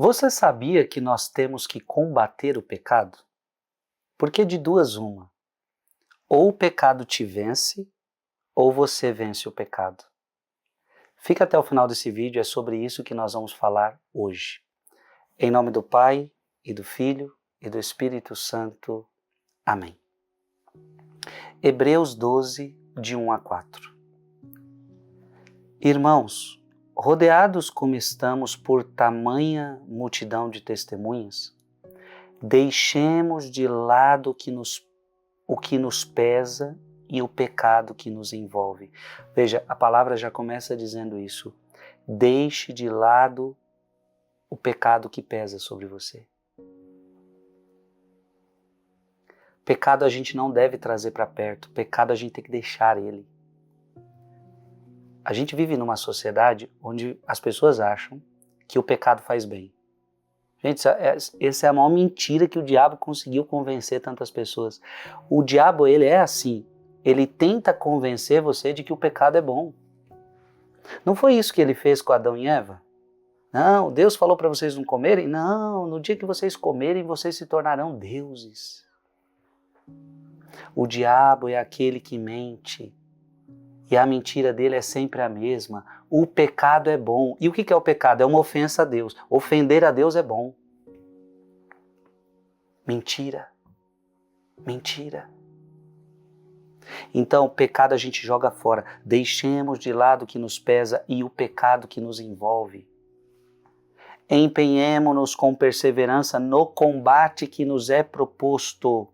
Você sabia que nós temos que combater o pecado? Porque de duas uma, ou o pecado te vence, ou você vence o pecado. Fica até o final desse vídeo, é sobre isso que nós vamos falar hoje. Em nome do Pai, e do Filho, e do Espírito Santo. Amém. Hebreus 12, de 1 a 4. Irmãos, rodeados como estamos por tamanha multidão de testemunhas, deixemos de lado o que nos pesa e o pecado que nos envolve. Veja, a palavra já começa dizendo isso. Deixe de lado o pecado que pesa sobre você. Pecado a gente não deve trazer para perto, pecado a gente tem que deixar ele. A gente vive numa sociedade onde as pessoas acham que o pecado faz bem. Gente, essa é a maior mentira que o diabo conseguiu convencer tantas pessoas. O diabo, ele é assim, ele tenta convencer você de que o pecado é bom. Não foi isso que ele fez com Adão e Eva? Não, Deus falou para vocês não comerem? Não, no dia que vocês comerem, vocês se tornarão deuses. O diabo é aquele que mente. E a mentira dele é sempre a mesma. O pecado é bom. E o que é o pecado? É uma ofensa a Deus. Ofender a Deus é bom. Mentira. Mentira. Então, o pecado a gente joga fora. Deixemos de lado o que nos pesa e o pecado que nos envolve. Empenhemo-nos com perseverança no combate que nos é proposto.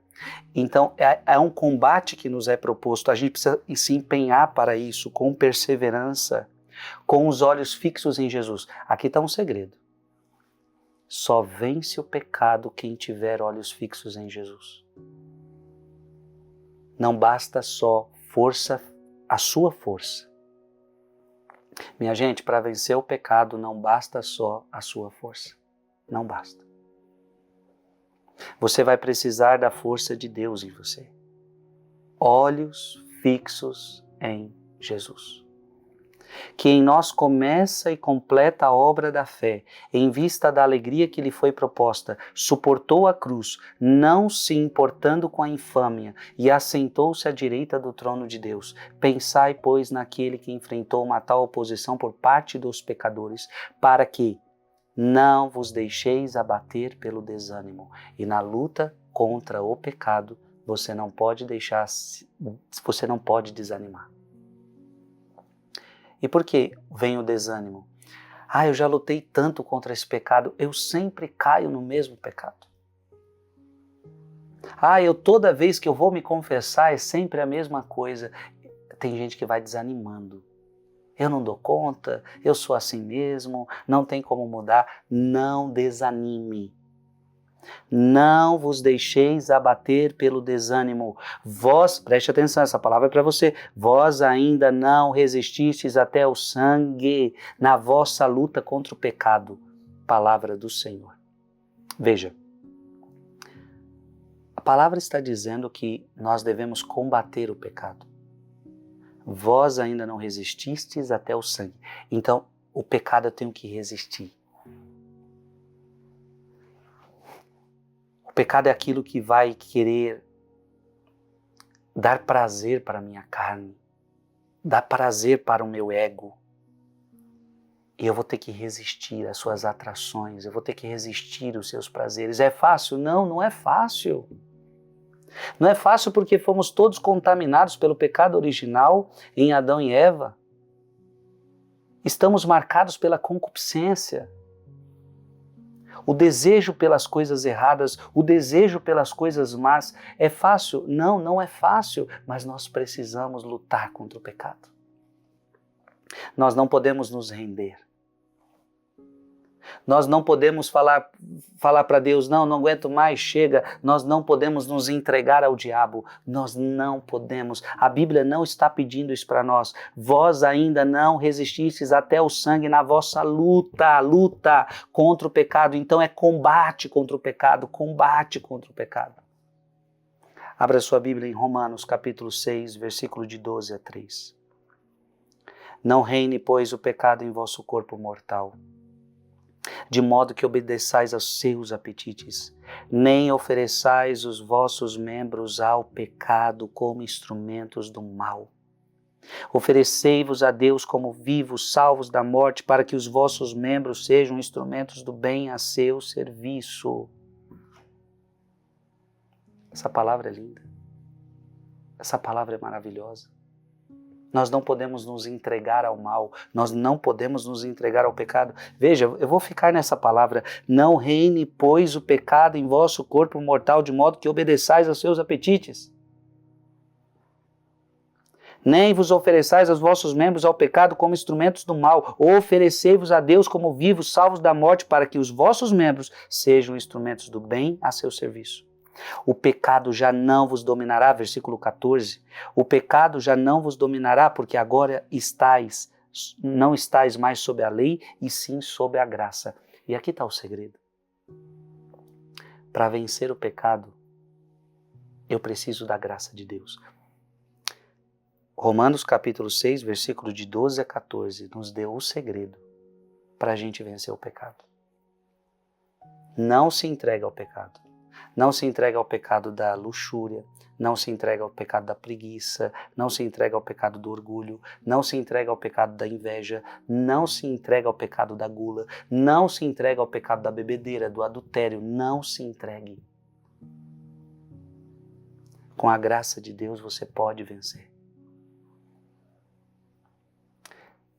Então, é um combate que nos é proposto. A gente precisa se empenhar para isso, com perseverança, com os olhos fixos em Jesus. Aqui está um segredo. Só vence o pecado quem tiver olhos fixos em Jesus. Não basta só força, a sua força. Minha gente, para vencer o pecado não basta só a sua força. Não basta. Você vai precisar da força de Deus em você. Olhos fixos em Jesus. Que em nós começa e completa a obra da fé, em vista da alegria que lhe foi proposta, suportou a cruz, não se importando com a infâmia, e assentou-se à direita do trono de Deus. Pensai, pois, naquele que enfrentou uma tal oposição por parte dos pecadores, para que não vos deixeis abater pelo desânimo. E na luta contra o pecado, você não pode desanimar. E por que vem o desânimo? Eu já lutei tanto contra esse pecado, eu sempre caio no mesmo pecado. Toda vez que eu vou me confessar é sempre a mesma coisa. Tem gente que vai desanimando. Eu não dou conta, eu sou assim mesmo, não tem como mudar. Não desanime. Não vos deixeis abater pelo desânimo. Vós, preste atenção, essa palavra é para você. Vós ainda não resististes até o sangue na vossa luta contra o pecado. Palavra do Senhor. Veja, a palavra está dizendo que nós devemos combater o pecado. Vós ainda não resististes até o sangue. Então, o pecado eu tenho que resistir. O pecado é aquilo que vai querer dar prazer para a minha carne, dar prazer para o meu ego. E eu vou ter que resistir às suas atrações, eu vou ter que resistir aos seus prazeres. É fácil? Não, não é fácil. Não é fácil porque fomos todos contaminados pelo pecado original em Adão e Eva. Estamos marcados pela concupiscência. O desejo pelas coisas erradas, o desejo pelas coisas más. É fácil? Não, não é fácil, mas nós precisamos lutar contra o pecado. Nós não podemos nos render. Nós não podemos falar para Deus, não aguento mais, chega. Nós não podemos nos entregar ao diabo. Nós não podemos. A Bíblia não está pedindo isso para nós. Vós ainda não resististes até o sangue na vossa luta contra o pecado. Então é combate contra o pecado, combate contra o pecado. Abra sua Bíblia em Romanos capítulo 6, versículo de 12 a 3. Não reine, pois, o pecado em vosso corpo mortal, de modo que obedeçais aos seus apetites, nem ofereçais os vossos membros ao pecado como instrumentos do mal. Oferecei-vos a Deus como vivos, salvos da morte, para que os vossos membros sejam instrumentos do bem a seu serviço. Essa palavra é linda. Essa palavra é maravilhosa. Nós não podemos nos entregar ao mal, nós não podemos nos entregar ao pecado. Veja, eu vou ficar nessa palavra. Não reine, pois, o pecado em vosso corpo mortal, de modo que obedeçais aos seus apetites. Nem vos ofereçais os vossos membros ao pecado como instrumentos do mal. Oferecei-vos a Deus como vivos, salvos da morte, para que os vossos membros sejam instrumentos do bem a seu serviço. O pecado já não vos dominará, versículo 14. O pecado já não vos dominará, porque agora não estáis mais sob a lei, e sim sob a graça. E aqui está o segredo. Para vencer o pecado, eu preciso da graça de Deus. Romanos capítulo 6, versículo de 12 a 14, nos deu o segredo para a gente vencer o pecado. Não se entrega ao pecado. Não se entrega ao pecado da luxúria, não se entrega ao pecado da preguiça, não se entrega ao pecado do orgulho, não se entrega ao pecado da inveja, não se entrega ao pecado da gula, não se entrega ao pecado da bebedeira, do adultério, não se entregue. Com a graça de Deus você pode vencer.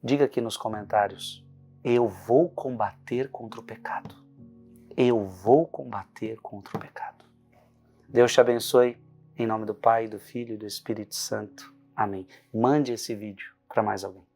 Diga aqui nos comentários, eu vou combater contra o pecado. Eu vou combater contra o pecado. Deus te abençoe, em nome do Pai, do Filho e do Espírito Santo. Amém. Mande esse vídeo para mais alguém.